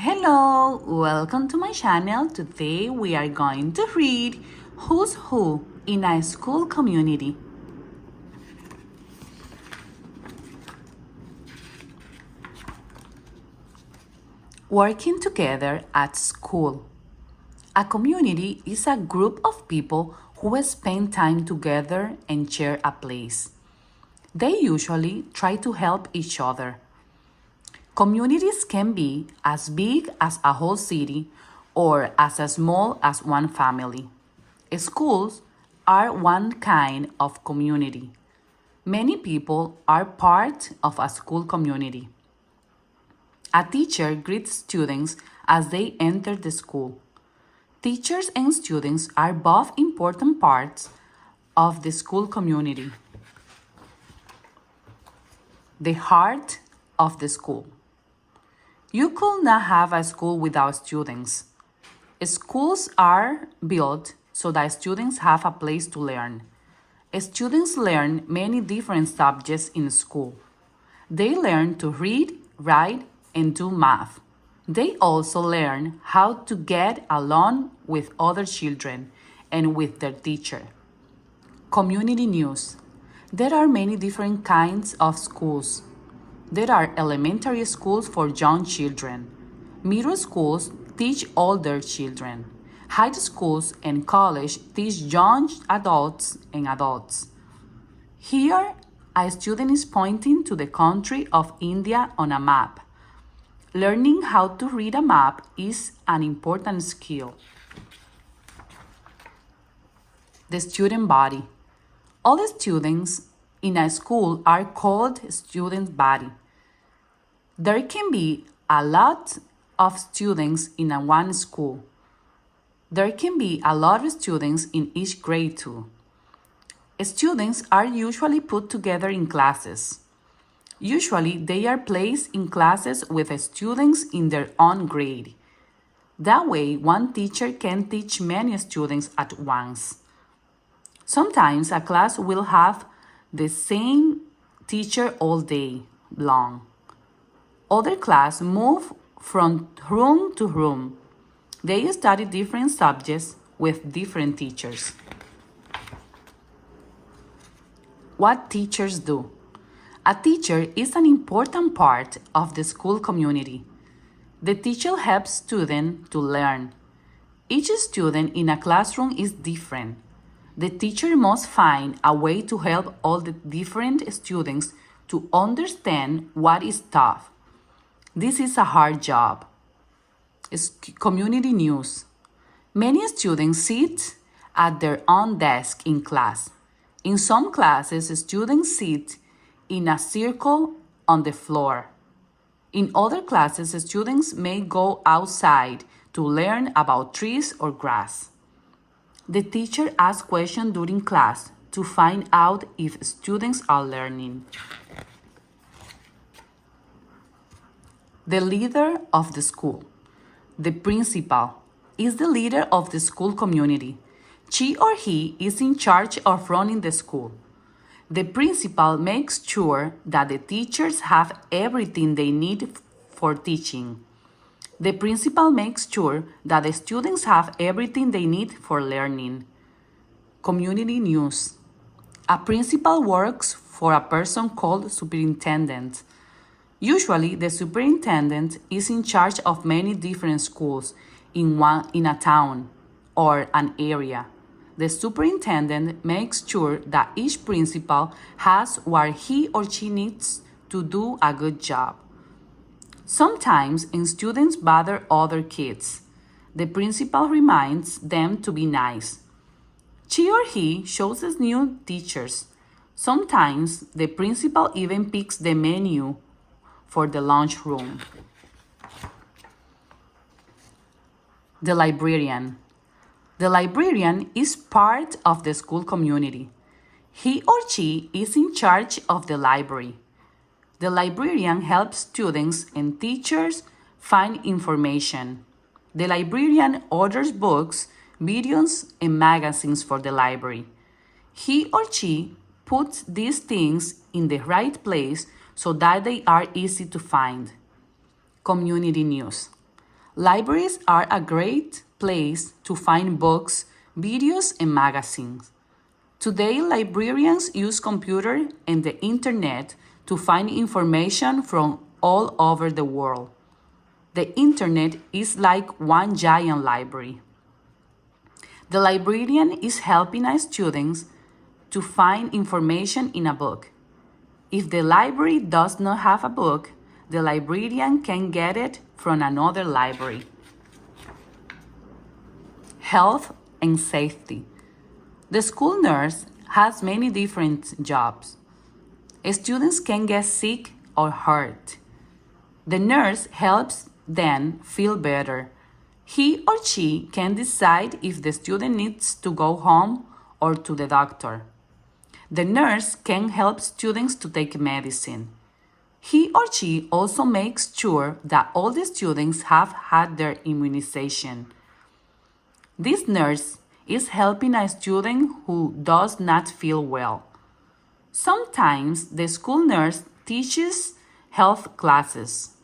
Hello, welcome to my channel. Today we are going to read Who's Who in a School Community. Working together at school. A community is a group of people who spend time together and share a place. They usually try to help each other. Communities can be as big as a whole city or as small as one family. Schools are one kind of community. Many people are part of a school community. A teacher greets students as they enter the school. Teachers and students are both important parts of the school community. The heart of the school. You could not have a school without students. Schools are built so that students have a place to learn. Students learn many different subjects in school. They learn to read, write, and do math. They also learn how to get along with other children and with their teacher. Community news. There are many different kinds of schools. There are elementary schools for young children. Middle schools teach older children. High schools and college teach young adults and adults. Here, a student is pointing to the country of India on a map. Learning how to read a map is an important skill. The student body. All the students in a school are called student body. There can be a lot of students in one school. There can be a lot of students in each grade too. Students are usually put together in classes. Usually they are placed in classes with students in their own grade. That way, one teacher can teach many students at once. Sometimes a class will have the same teacher all day long. Other classes move from room to room. They study different subjects with different teachers. What teachers do? A teacher is an important part of the school community. The teacher helps students to learn. Each student in a classroom is different. The teacher must find a way to help all the different students to understand what is taught. This is a hard job. Community news. Many students sit at their own desk in class. In some classes, students sit in a circle on the floor. In other classes, students may go outside to learn about trees or grass. The teacher asks questions during class to find out if students are learning. The leader of the school. The principal is the leader of the school community. She or he is in charge of running the school. The principal makes sure that the teachers have everything they need for teaching. The principal makes sure that the students have everything they need for learning. Community news. A principal works for a person called superintendent. Usually, the superintendent is in charge of many different schools in a town or an area. The superintendent makes sure that each principal has what he or she needs to do a good job. Sometimes students bother other kids. The principal reminds them to be nice. She or he shows us new teachers. Sometimes the principal even picks the menu for the lunchroom. The librarian. The librarian is part of the school community. He or she is in charge of the library. The librarian helps students and teachers find information. The librarian orders books, videos, and magazines for the library. He or she puts these things in the right place so that they are easy to find. Community news. Libraries are a great place to find books, videos, and magazines. Today, librarians use computer and the internet to find information from all over the world. The internet is like one giant library. The librarian is helping our students to find information in a book. If the library does not have a book, the librarian can get it from another library. Health and safety. The school nurse has many different jobs. Students can get sick or hurt. The nurse helps them feel better. He or she can decide if the student needs to go home or to the doctor. The nurse can help students to take medicine. He or she also makes sure that all the students have had their immunization. This nurse is helping a student who does not feel well. Sometimes the school nurse teaches health classes.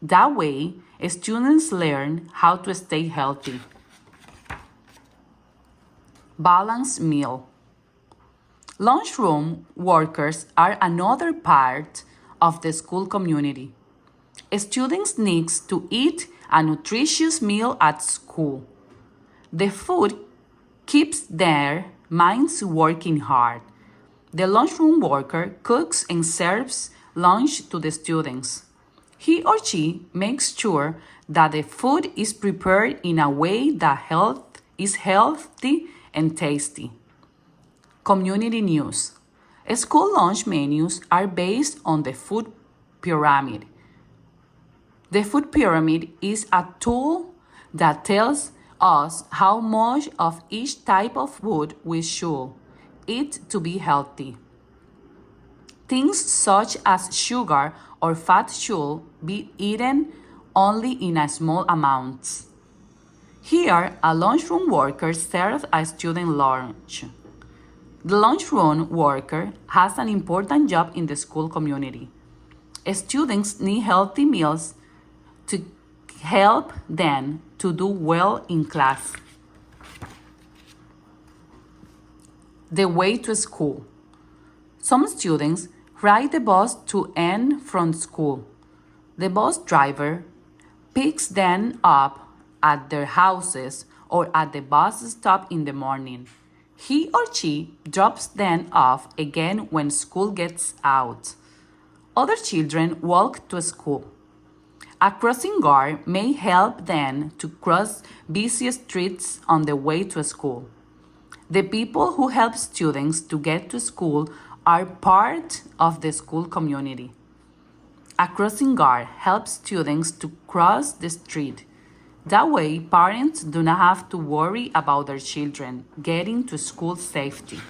That way, students learn how to stay healthy. Balanced meal. Lunchroom workers are another part of the school community. Students need to eat a nutritious meal at school. The food keeps their minds working hard. The lunchroom worker cooks and serves lunch to the students. He or she makes sure that the food is prepared in a way that is healthy and tasty. Community news. School lunch menus are based on the food pyramid. The food pyramid is a tool that tells us how much of each type of food we should eat to be healthy. Things such as sugar or fat should be eaten only in a small amounts. Here, a lunchroom worker serves a student lunch. The lunchroom worker has an important job in the school community. Students need healthy meals to help them to do well in class. The way to school. Some students ride the bus to and from school. The bus driver picks them up at their houses or at the bus stop in the morning. He or she drops them off again when school gets out. Other children walk to school. A crossing guard may help them to cross busy streets on the way to school. The people who help students to get to school are part of the school community. A crossing guard helps students to cross the street. That way, parents do not have to worry about their children getting to school safely.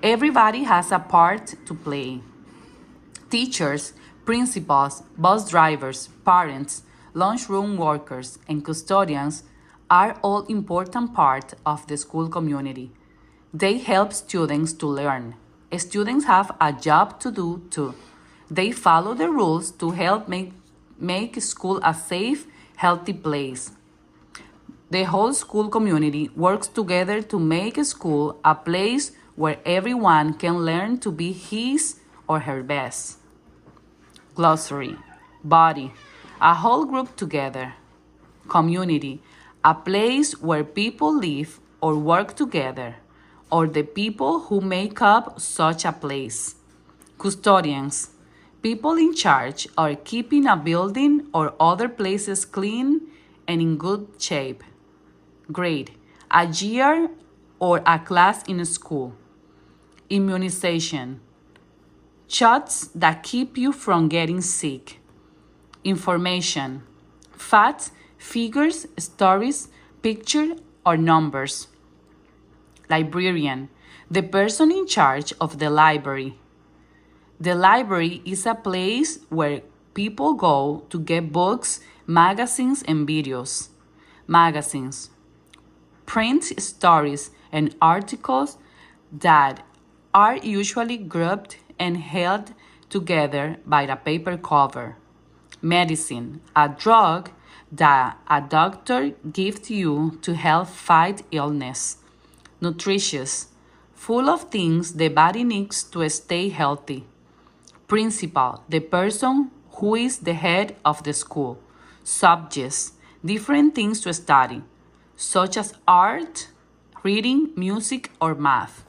Everybody has a part to play. Teachers, principals, bus drivers, parents, lunchroom workers, and custodians are all important parts of the school community. They help students to learn. Students have a job to do too. They follow the rules to help make school a safe, healthy place. The whole school community works together to make school a place where everyone can learn to be his or her best. Glossary. Body. A whole group together. Community. A place where people live or work together, or the people who make up such a place. Custodians. People in charge are keeping a building or other places clean and in good shape. Grade. A year or a class in school. Immunization. Shots that keep you from getting sick. Information. Facts, figures, stories, pictures, or numbers. Librarian. The person in charge of the library. The library is a place where people go to get books, magazines, and videos. Magazines. Print stories and articles that are usually grouped and held together by a paper cover. Medicine, a drug that a doctor gives you to help fight illness. Nutritious, full of things the body needs to stay healthy. Principal, the person who is the head of the school. Subjects, different things to study, such as art, reading, music, or math.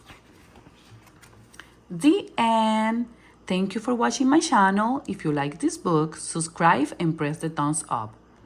The end. Thank you for watching my channel. If you like this book, subscribe and press the thumbs up.